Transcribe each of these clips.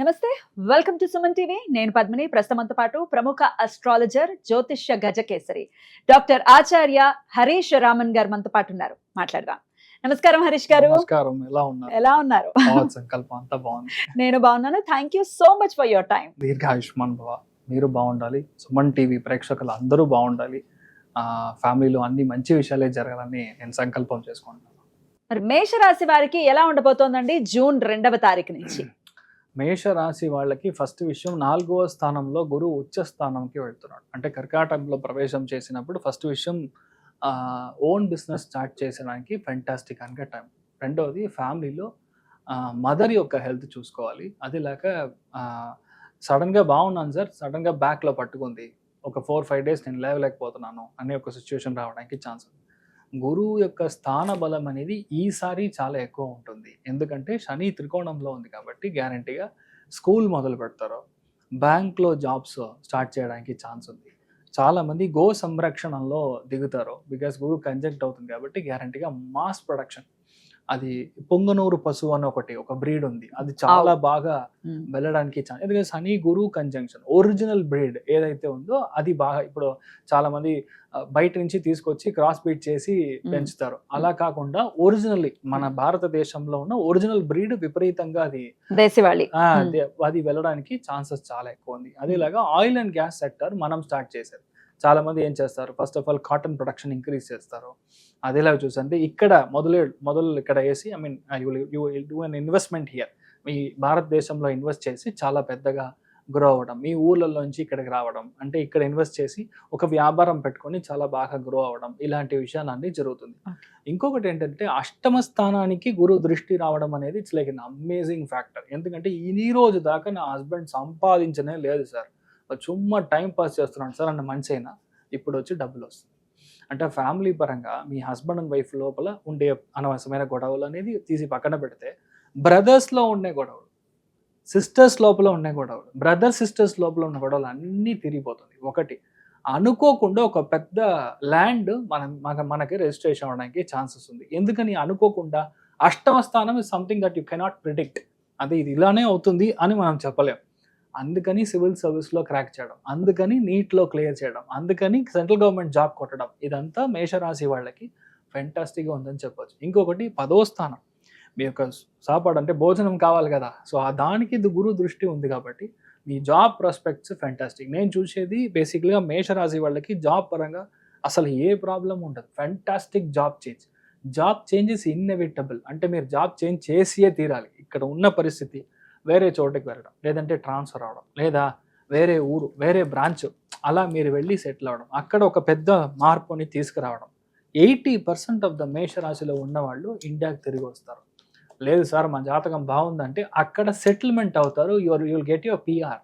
నమస్తే, welcome to Suman TV. నేను పద్మిని. ప్రస్తుతంతో పాటు ప్రముఖ అస్ట్రాలజర్, జ్యోతిష్య గజకేసరి డాక్టర్ ఆచార్య హరీష్ రామన్ గారు మనతో పాటు ఉన్నారు. మాట్లాడదాం. నమస్కారం హరీష్ గారు. నమస్కారం. ఎలా ఉన్నారు? సంకల్పం అంతా బాగుంది. నేను బాగున్నాను. Thank you so much for your time. దీర్ఘాయుష్మాన్ భవ. మీరు బాగుండాలి, సుమన్ టీవీ ప్రేక్షకులు అందరూ బాగుండాలి, ఫ్యామిలీలో అన్ని మంచి విషయాలే జరగాలని నేను సంకల్పం చేసుకుంటున్నాను. మరి మేషరాశి వారికి ఎలా ఉండబోతోందండి జూన్ 2వ తారీఖు నుంచి? మేషరాశి వాళ్ళకి ఫస్ట్ విషయం, 4వ స్థానంలో గురువు ఉచ్చ స్థానంకి వెళ్తున్నాడు. అంటే కర్కాటకంలో ప్రవేశం చేసినప్పుడు ఫస్ట్ విషయం ఓన్ బిజినెస్ స్టార్ట్ చేసడానికి ఫెంటాస్టిక్ అనగా టైం. రెండవది ఫ్యామిలీలో మదర్ యొక్క హెల్త్ చూసుకోవాలి. అది లేక సడన్గా బాగున్నాను సార్, సడన్గా బ్యాక్లో పట్టుకుంది, ఒక 4-5 డేస్ నేను లేవలేకపోతున్నాను అనే ఒక సిచ్యువేషన్ రావడానికి ఛాన్స్ ఉంది. గురువు యొక్క స్థాన బలం అనేది ఈసారి చాలా ఎక్కువ ఉంటుంది. ఎందుకంటే శని త్రికోణంలో ఉంది కాబట్టి గ్యారంటీగా స్కూల్ మొదలు పెడతారు, బ్యాంక్లో జాబ్స్ స్టార్ట్ చేయడానికి ఛాన్స్ ఉంది. చాలామంది గో సంరక్షణలో దిగుతారు, బికాస్ గురువు కంజంక్ట్ అవుతుంది కాబట్టి గ్యారంటీగా మాస్ ప్రొడక్షన్. అది పొంగనూరు పశువు అని ఒక బ్రీడ్ ఉంది, అది చాలా బాగా వెళ్ళడానికి ఛాన్స్. ఎందుకంటే శని గురువు కంజంక్షన్, ఒరిజినల్ బ్రీడ్ ఏదైతే ఉందో అది బాగా, ఇప్పుడు చాలా మంది బయట నుంచి తీసుకొచ్చి క్రాస్ బ్రీడ్ చేసి పెంచుతారు. అలా కాకుండా ఒరిజినల్లీ మన భారతదేశంలో ఉన్న ఒరిజినల్ బ్రీడ్ విపరీతంగా అది వెళ్ళడానికి ఛాన్సెస్ చాలా ఎక్కువ ఉంది. అదేలాగా ఆయిల్ అండ్ గ్యాస్ సెక్టర్ మనం స్టార్ట్ చేసేది. చాలా మంది ఏం చేస్తారు, first of all cotton production increase చేస్తారు. అదేలాగా చూసంటే ఇక్కడ మొదలు ఇక్కడ వేసి, I mean you will do an investment here. మీ భారతదేశంలో ఇన్వెస్ట్ చేసి చాలా పెద్దగా గ్రో అవ్వడం, మీ ఊళ్ళల్లో నుంచి ఇక్కడికి రావడం, అంటే ఇక్కడ ఇన్వెస్ట్ చేసి ఒక వ్యాపారం పెట్టుకొని చాలా బాగా గ్రో అవ్వడం, ఇలాంటి విషయాలన్నీ జరుగుతుంది. ఇంకొకటి ఏంటంటే అష్టమ స్థానానికి గురు దృష్టి రావడం అనేది it's like an amazing factor. ఎందుకంటే ఈ రోజు దాకా నా హస్బెండ్ సంపాదించనే లేదు సార్, చుమ్మా టైం పాస్ చేస్తున్నాడు సార్ అన్న మనిషి అయినా ఇప్పుడు వచ్చి డబ్బులు వస్తుంది. అంటే ఫ్యామిలీ పరంగా మీ హస్బెండ్ అండ్ వైఫ్ లోపల ఉండే అనవసరమైన గొడవలు అనేది తీసి పక్కన పెడితే, బ్రదర్స్లో ఉండే గొడవలు, సిస్టర్స్ లోపల ఉండే గొడవలు, సిస్టర్స్ లోపల ఉన్న గొడవలు అన్నీ తిరిగిపోతుంది. ఒకటి అనుకోకుండా ఒక పెద్ద ల్యాండ్ మనకి రిజిస్ట్రేషన్ అవ్వడానికి ఛాన్సెస్ ఉంది. ఎందుకని అనుకోకుండా? అష్టమ స్థానం is something that you cannot predict. అది ఇది ఇలానే అవుతుంది అని మనం చెప్పలేం. అందుకని సివిల్ సర్వీస్లో క్రాక్ చేయడం, అందుకని నీట్లో క్లియర్ చేయడం, అందుకని సెంట్రల్ గవర్నమెంట్ జాబ్ కొట్టడం, ఇదంతా మేషరాశి వాళ్ళకి ఫెంటాస్టిక్గా ఉందని చెప్పొచ్చు. ఇంకొకటి 10వ స్థానం, మీ యొక్క సాపాడు అంటే భోజనం కావాలి కదా, సో దానికి గురు దృష్టి ఉంది కాబట్టి మీ జాబ్ ప్రాస్పెక్ట్స్ ఫెంటాస్టిక్. నేను చూసేది బేసిక్గా మేషరాశి వాళ్ళకి జాబ్ పరంగా అసలు ఏ ప్రాబ్లం ఉండదు. Fantastic job change is inevitable. అంటే మీరు జాబ్ చేంజ్ చేసియే తీరాలి. ఇక్కడ ఉన్న పరిస్థితి వేరే చోటుకి వెళ్ళడం, లేదంటే ట్రాన్స్ఫర్ అవడం, లేదా వేరే ఊరు, వేరే బ్రాంచ్, అలా మీరు వెళ్ళి సెటిల్ అవ్వడం, అక్కడ ఒక పెద్ద మార్పుని తీసుకురావడం. 80% ఆఫ్ ద మేషరాశిలో ఉన్నవాళ్ళు ఇండియాకి తిరిగి వస్తారు. లేదు సార్ మా జాతకం బాగుందంటే అక్కడ సెటిల్మెంట్ అవుతారు. You'll get your PR.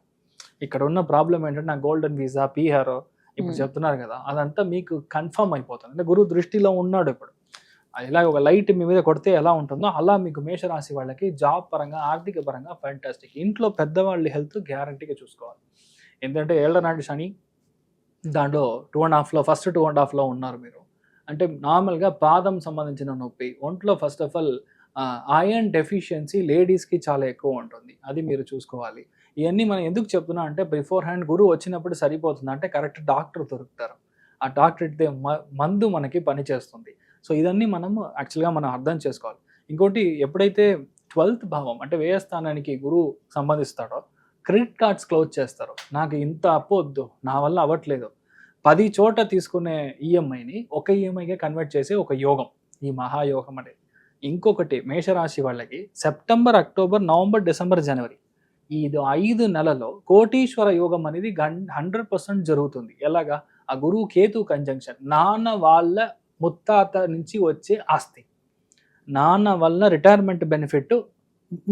ఇక్కడ ఉన్న ప్రాబ్లం ఏంటంటే నా గోల్డెన్ వీసా, PR ఇప్పుడు చెప్తున్నారు కదా, అదంతా మీకు కన్ఫర్మ్ అయిపోతుంది. అంటే గురువు దృష్టిలో ఉన్నాడు. ఇప్పుడు ఇలా ఒక లైట్ మీ మీద కొడితే ఎలా ఉంటుందో అలా మీకు మేషరాశి వాళ్ళకి జాబ్ పరంగా, ఆర్థిక పరంగా ఫ్యాంటాస్టిక్. ఇంట్లో పెద్దవాళ్ళ హెల్త్ గ్యారంటీగా చూసుకోవాలి. ఎందుకంటే ఏళ్ల నాటి శని దాంట్లో 2.5లో ఫస్ట్ 2.5లో ఉన్నారు మీరు. అంటే నార్మల్గా పాదం సంబంధించిన నొప్పి, ఒంట్లో first of all iron deficiency లేడీస్కి చాలా ఎక్కువ ఉంటుంది, అది మీరు చూసుకోవాలి. ఇవన్నీ మనం ఎందుకు చెప్తున్నా అంటే, బిఫోర్ హ్యాండ్ గురువు వచ్చినప్పుడు సరిపోతుంది అంటే కరెక్ట్ డాక్టర్ దొరుకుతారు, ఆ డాక్టర్ ఇస్తే మందు మనకి పనిచేస్తుంది. సో ఇదన్నీ యాక్చువల్గా మనం అర్థం చేసుకోవాలి. ఇంకోటి, ఎప్పుడైతే 12th భావం అంటే వ్యయ స్థానానికి గురువు సంబంధిస్తాడో క్రెడిట్ కార్డ్స్ క్లోజ్ చేస్తారు. నాకు ఇంత అప్పు వద్దు, నా వల్ల అవ్వట్లేదు, 10 చోట తీసుకునే EMIని ఒక EMIగా కన్వర్ట్ చేసే ఒక యోగం, ఈ మహాయోగం అనేది. ఇంకొకటి, మేషరాశి వాళ్ళకి సెప్టెంబర్, అక్టోబర్, నవంబర్, డిసెంబర్, జనవరి ఈ 5 నెలలో కోటీశ్వర యోగం అనేది 100% జరుగుతుంది. ఎలాగా? ఆ గురువు కేతు కంజంక్షన్, నాన్న వాళ్ళ ముత్తాత నుంచి వచ్చే ఆస్తి, నాన్న వల్ల రిటైర్మెంట్ బెనిఫిట్,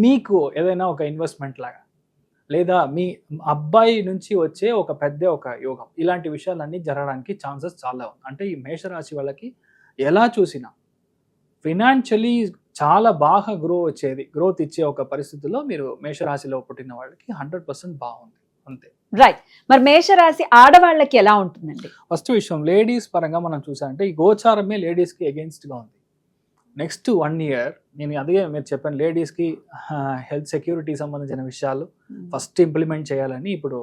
మీకు ఏదైనా ఒక ఇన్వెస్ట్మెంట్ లాగా, లేదా మీ అబ్బాయి నుంచి వచ్చే ఒక యోగం, ఇలాంటి విషయాలన్నీ జరగడానికి ఛాన్సెస్ చాలా ఉంది. అంటే ఈ మేషరాశి వాళ్ళకి ఎలా చూసినా ఫినాన్షియలీ చాలా బాగా గ్రోత్ ఇచ్చే ఒక పరిస్థితుల్లో మీరు మేషరాశిలో పుట్టిన వాళ్ళకి 100% బాగుంది అంతే. రైట్. మరి మేషరాశి ఆడవాళ్ళకి ఎలా ఉంటుందండి? ఫస్ట్ విషయం, లేడీస్ పరంగా మనం చూసామంటే ఈ గోచారమే లేడీస్కి అగెయిన్స్ట్గా ఉంది. నెక్స్ట్ 1 ఇయర్ నేను అదే మీరు చెప్పాను లేడీస్కి హెల్త్ సెక్యూరిటీ సంబంధించిన విషయాలు ఫస్ట్ ఇంప్లిమెంట్ చేయాలని ఇప్పుడు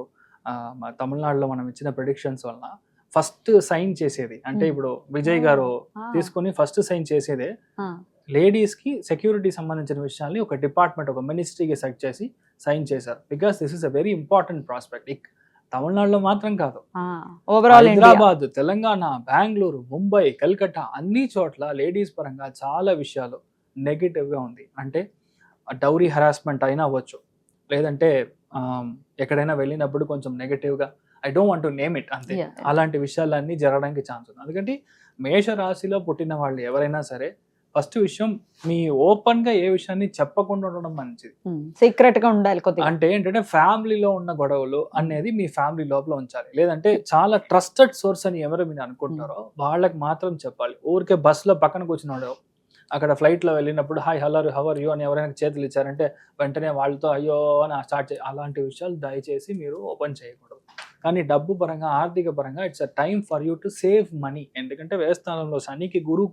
మా తమిళనాడులో మనం ఇచ్చిన ప్రిడిక్షన్స్ వలన ఫస్ట్ సైన్ చేసేది అంటే ఇప్పుడు విజయ్ గారు తీసుకొని ఫస్ట్ సైన్ చేసేదే లేడీస్కి సెక్యూరిటీ సంబంధించిన విషయాల్ని ఒక డిపార్ట్మెంట్ ఒక మినిస్ట్రీకి సెట్ చేసి సైన్ చేశారు because this is a very important prospect. తమిళనాడులో మాత్రం కాదు, ఓవరాల్ హైదరాబాద్, తెలంగాణ, బెంగళూరు, ముంబై, కల్కట్టా అన్ని చోట్ల లేడీస్ పరంగా చాలా విషయాలు నెగిటివ్గా ఉంది. అంటే డౌరీ హరాస్మెంట్ అయినా అవ్వచ్చు, లేదంటే ఎక్కడైనా వెళ్ళినప్పుడు కొంచెం నెగిటివ్గా I don't want to name it అంతే, అలాంటి విషయాలన్నీ జరగడానికి ఛాన్స్ ఉంది. అందుకంటే మేషరాశిలో పుట్టిన వాళ్ళు ఎవరైనా సరే ఫస్ట్ విషయం మీ ఓపెన్ గా ఏ విషయాన్ని చెప్పకుండా ఉండడం మంచిది, సీక్రెట్ గా ఉండాలి కొద్దిగా. అంటే ఏంటంటే ఫ్యామిలీలో ఉన్న గొడవలు అనేది మీ ఫ్యామిలీ లోపల ఉంచాలి, లేదంటే చాలా ట్రస్టెడ్ సోర్స్ అని ఎవరు మీరు అనుకుంటారో వాళ్ళకి మాత్రం చెప్పాలి. ఊరికే బస్సులో పక్కన కూర్చున్నాడు, అక్కడ ఫ్లైట్ లో వెళ్ళినప్పుడు హాయ్ హలో హవర్ యూ అని ఎవరైనా చేతులు ఇచ్చారంటే వెంటనే వాళ్ళతో అయ్యో అని స్టార్ట్ అలాంటి విషయాలు దయచేసి మీరు ఓపెన్ చేయకూడదు. కానీ డబ్బు పరంగా ఆర్థిక పరంగా it's a time for you to save money, ఎందుకంటే వ్యయస్థానంలో శనికి గురు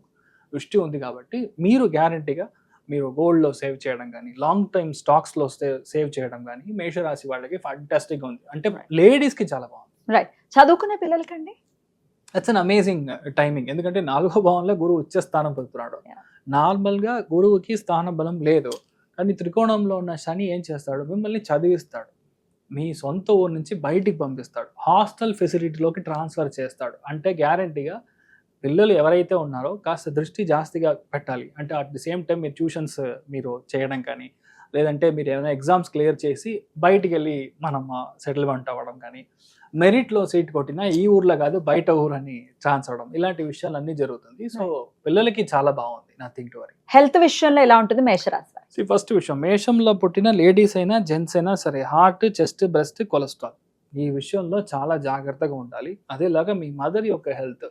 దృష్టి ఉంది కాబట్టి మీరు గ్యారంటీగా మీరు గోల్డ్లో సేవ్ చేయడం కానీ లాంగ్ టైమ్ స్టాక్స్లో సేవ్ చేయడం కానీ మేషరాశి వాళ్ళకి ఫంటాస్టిక్గా ఉంది. అంటే లేడీస్కి చాలా బాగుంది. రైట్. చదువుకునే పిల్లలకండి దట్స్ అన్ అమేజింగ్ టైమింగ్, ఎందుకంటే 4వ భావంలో గురువు ఉచ్చ స్థానం పొందుతున్నాడు. నార్మల్గా గురువుకి స్థాన బలం లేదు, కానీ త్రికోణంలో ఉన్న శని ఏం చేస్తాడు, మిమ్మల్ని చదివిస్తాడు, మీ సొంత ఊరు నుంచి బయటికి పంపిస్తాడు, హాస్టల్ ఫెసిలిటీలోకి ట్రాన్స్ఫర్ చేస్తాడు. అంటే గ్యారంటీగా పిల్లలు ఎవరైతే ఉన్నారో కాస్త దృష్టి జాస్తిగా పెట్టాలి. అంటే అట్ ది సేమ్ టైం మీరు ట్యూషన్స్ మీరు చేయడం కానీ, లేదంటే మీరు ఏమైనా ఎగ్జామ్స్ క్లియర్ చేసి బయటికి వెళ్ళి మనం సెటిల్మెంట్ అవ్వడం కానీ, మెరిట్లో సీట్ కొట్టినా ఈ ఊర్లో కాదు బయట ఊరు అని ఛాన్స్ అవ్వడం, ఇలాంటి విషయాలు అన్నీ జరుగుతుంది. సో పిల్లలకి చాలా బాగుంది, నథింగ్ టు వరీ. హెల్త్ విషయంలో ఎలా ఉంటుంది మేషరాశి? ఫస్ట్ విషయం, మేషంలో పుట్టిన లేడీస్ అయినా జెంట్స్ అయినా సరే హార్ట్, చెస్ట్, బ్రెస్ట్, కొలెస్ట్రాల్ ఈ విషయంలో చాలా జాగ్రత్తగా ఉండాలి. అదేలాగా మీ మదర్ యొక్క హెల్త్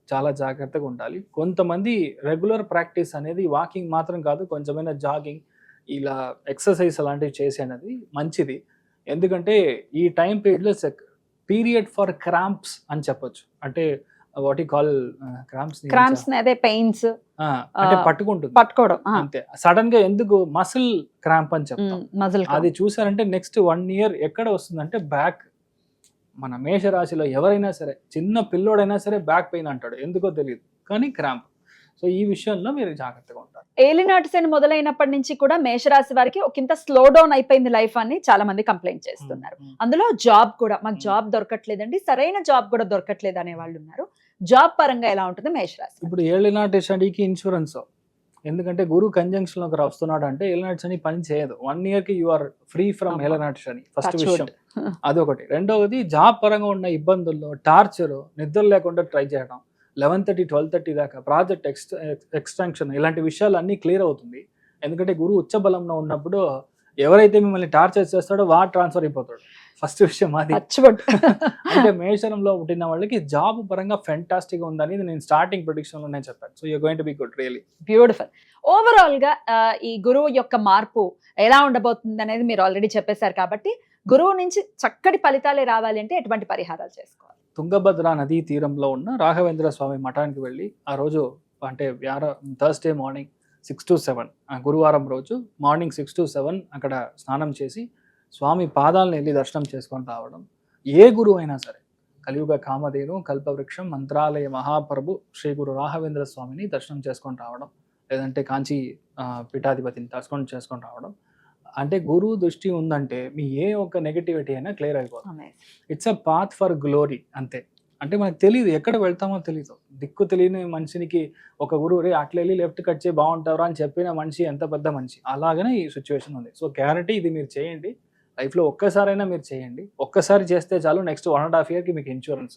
చాలా జాగ్రత్తగా ఉండాలి. కొంతమంది రెగ్యులర్ ప్రాక్టీస్ అనేది వాకింగ్ మాత్రం కాదు, కొంచెమైనా జాగింగ్ ఇలా ఎక్సర్సైజ్ అలాంటివి చేసేది మంచిది. ఎందుకంటే ఈ టైం పీరియడ్లో పీరియడ్ ఫర్ క్రాంప్స్ అని చెప్పొచ్చు. అంటే వాట్ యు కాల్ క్రాంప్స్ అదే పెయిన్స్, అంటే పట్టుకోవడం అంతే. సడన్ గా ఎందుకు మసిల్ క్రాంప్ అని చెప్తాం, అది చూసారంటే నెక్స్ట్ 1 ఇయర్ ఎక్కడ వస్తుందంటే బ్యాక్. మన మేషరాశిలో ఎవరైనా సరే చిన్న పిల్లోడైనా సరే బ్యాక్ పెయిన్ అంటాడు, ఎందుకో తెలియదు, కానీ క్రాంప్. సో ఈ విషయంలో మీరు జాగ్రత్తగా ఉంటారు. ఏలినాటి శని మొదలైనప్పటి నుంచి కూడా మేషరాశి వారికి ఒకంత స్లో డౌన్ అయిపోయింది లైఫ్ అని చాలా మంది కంప్లైంట్ చేస్తున్నారు. అందులో జాబ్ కూడా, మాకు జాబ్ దొరకట్లేదండి, సరైన జాబ్ కూడా దొరకట్లేదు అనే వాళ్ళు ఉన్నారు. జాబ్ పరంగా ఎలా ఉంటుంది మేషరాశి? ఇప్పుడు ఏలినాటి శనికి ఇన్సూరెన్స్, ఎందుకంటే గురు కంజంక్షన్ లోకి వస్తున్నాడు అంటే ఏలినాటి శని పని చేయదు. 1 ఇయర్ కి యు ఆర్ ఫ్రీ ఫ్రమ్ ఏలినాటి శని, ఫస్ట్ విషయం అదొకటి. రెండవది జాబ్ పరంగా ఉన్న ఇబ్బందుల్లో టార్చర్, నిద్ర లేకుండా ట్రై చేయడం, 11:30 12:30 దాకా ప్రాజెక్ట్ ఎక్స్టెన్షన్ ఇలాంటి విషయాలు అన్నీ క్లియర్ అవుతుంది. ఎందుకంటే గురువు ఉచ్చ బలంలో ఉన్నప్పుడు ఎవరైతే మిమ్మల్ని టార్చర్ చేస్తాడో వాడు ట్రాన్స్ఫర్ అయిపోతాడు, ఫస్ట్ విషయం అది. అంటే మేషంలో పుట్టిన వాళ్ళకి జాబ్ పరంగా ఫెంటాస్టిక్ ఉందని నేను స్టార్టింగ్ ప్రిడిక్షన్ లో నేను చెప్పాను. So you going to be good, really beautiful. Overall గా ఈ గురువు యొక్క మార్పు ఎలా ఉండబోతుంది అనేది మీరు ఆల్రెడీ చెప్పేశారు కాబట్టి గురువు నుంచి చక్కటి ఫలితాలే రావాలి అంటే ఎటువంటి పరిహారాలు చేసుకోవాలి? తుంగభద్ర నదీ తీరంలో ఉన్న రాఘవేంద్ర స్వామి మఠానికి వెళ్ళి ఆ రోజు అంటే థర్స్డే మార్నింగ్ 6 to 7 గురువారం రోజు మార్నింగ్ 6 to 7 అక్కడ స్నానం చేసి స్వామి పాదాలను వెళ్ళి దర్శనం చేసుకొని రావడం. ఏ గురువు అయినా సరే కలియుగ కామధేను కల్పవృక్షం మంత్రాలయ మహాప్రభు శ్రీ గురు రాఘవేంద్ర స్వామిని దర్శనం చేసుకొని రావడం, లేదంటే కాంచీ పీఠాధిపతిని దర్శనం చేసుకొని రావడం. అంటే గురువు దృష్టి ఉందంటే మీ ఏ ఒక్క నెగటివిటీ అయినా క్లియర్ అయిపోతుంది. It's a path for glory అంతే. అంటే మనకు తెలియదు ఎక్కడ వెళ్తామో తెలియదు, దిక్కు తెలియని మనిషినికి ఒక గురువు రే అట్లా వెళ్ళి లెఫ్ట్ కట్ చేయి బాగుంటారా అని చెప్పిన మనిషి ఎంత పెద్ద మనిషి, అలాగనే ఈ సిచ్యువేషన్ ఉంది. సో గ్యారంటీ ఇది మీరు చేయండి, లైఫ్లో ఒక్కసారైనా మీరు చేయండి. ఒక్కసారి చేస్తే చాలు, నెక్స్ట్ 1.5 year కి మీకు ఇన్సూరెన్స్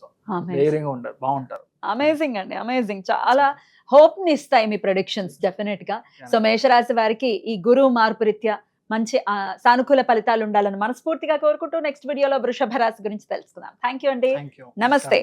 ధైర్యంగా ఉండదు, బాగుంటారు. అమేజింగ్ అండి, అమేజింగ్. చాలా హోప్ ని ఇస్తాయి మీ ప్రెడిక్షన్స్ డెఫినెట్ గా. సో మేషరాశి వారికి ఈ గురువు మార్పు రీత్యా మంచి సానుకూల ఫలితాలు ఉండాలని మనస్ఫూర్తిగా కోరుకుంటూ నెక్స్ట్ వీడియోలో వృషభ రాశి గురించి తెలుసుకుందాం. థ్యాంక్ యూ అండి, నమస్తే.